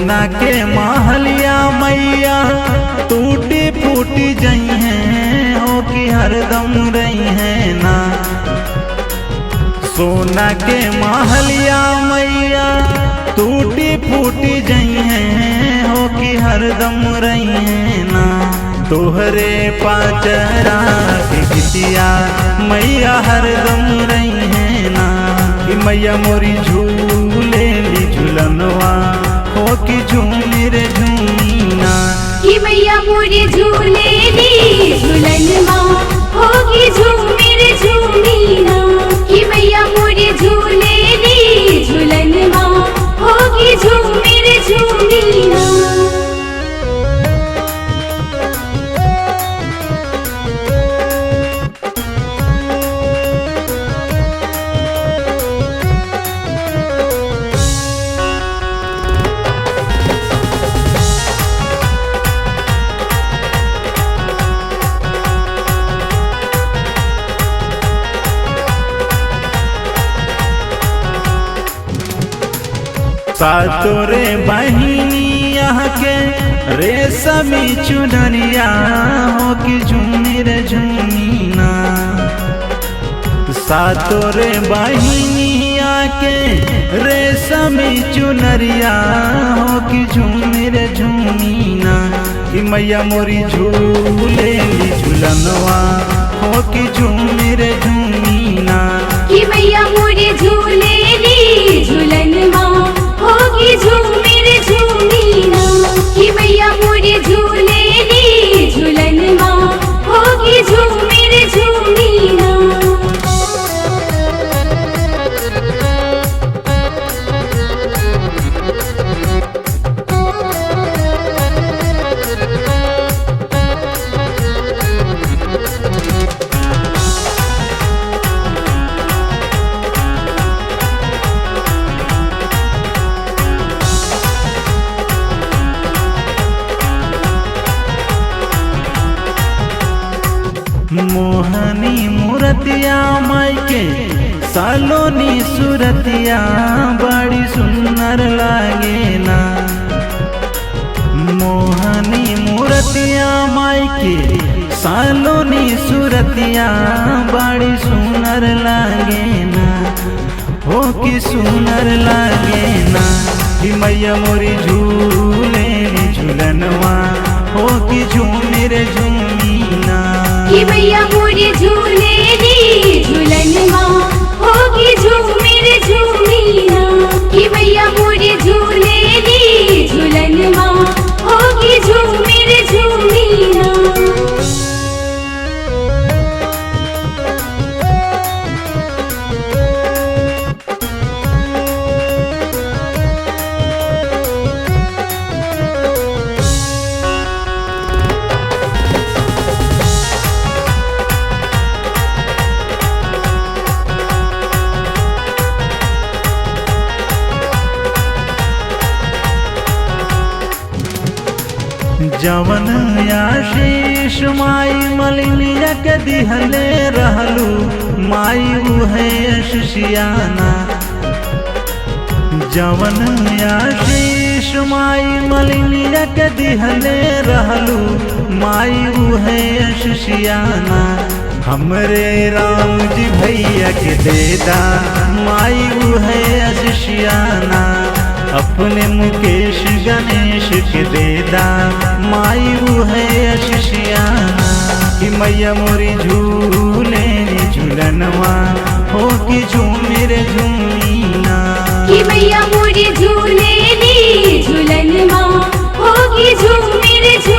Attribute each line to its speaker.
Speaker 1: सोना के महलिया मैया टूटी फूटी जई हैं हो कि हरदम रही हैं ना। सोना के महलिया मैया टूटी फूटी जई हैं हो कि हरदम रही हैं ना। तोहरे पाचरा के गीतिया मैया हरदम रही हैं ना। कि मैया मोरी झूले ली झूलनवा हो कि झूमी रे झूमीना।
Speaker 2: कि मैया मोरी झूले ली झूलनवा हो कि झूमी रे झूमीना। कि मैया मोरी झूले ली झूलनवा हो कि झूमी रे झूमीना।
Speaker 1: सातोरे बहिनी यहाँ के रेशमी चुनरिया हो कि झूमी रे झूमीना। सातोरे बहिनी यहाँ के रेशमी चुनरिया हो कि झूमी रे झूमीना। कि मैया मोरी झूले ली झूलनवा हो कि झूमी रे झूमीना।
Speaker 2: कि मैया मोरी झूले ली झूलनवा हो कि झूमी रे झूमीना। कि मैया मोरी झूले ली झूलनवा हो कि झूमी रे झूमीना।
Speaker 1: मोहनी मूर्तिया माई के सालोनी सूरतिया बड़ी सुंदर लागे ना। मोहनी मूर्तिया माई के सालोनी सूरतिया बड़ी सुंदर लागे ना हो कि सुंदर लागे ना। कि मैया मोरी झूले झूलनवा हो कि झूमी रे झूमीना।
Speaker 2: कि मैया मोरी झूले ली झूलनवा हो कि झूमी रे झूमीना। कि मैया मोरी झूले ली झूलनवा हो कि झूमी रे झूमीना।
Speaker 1: जवन आशीष माई मलिनिया के दिहले रहलू माई उहे आशीषियाना। जवन आशीष माई मलिनिया के दिहले रहलू माई उहे आशीषियाना। हमरे राम जी भैया के देदा माई उहे आशीषियाना। अपने मुकेश गणेश के देदा माई उहे आशीषियाना। कि मैया मोरी झूले झूलनवा हो कि झूमी रे झूमीना।
Speaker 2: कि मैया मोरी झूले ली झूलनवा हो कि झूमी रे झूमीना।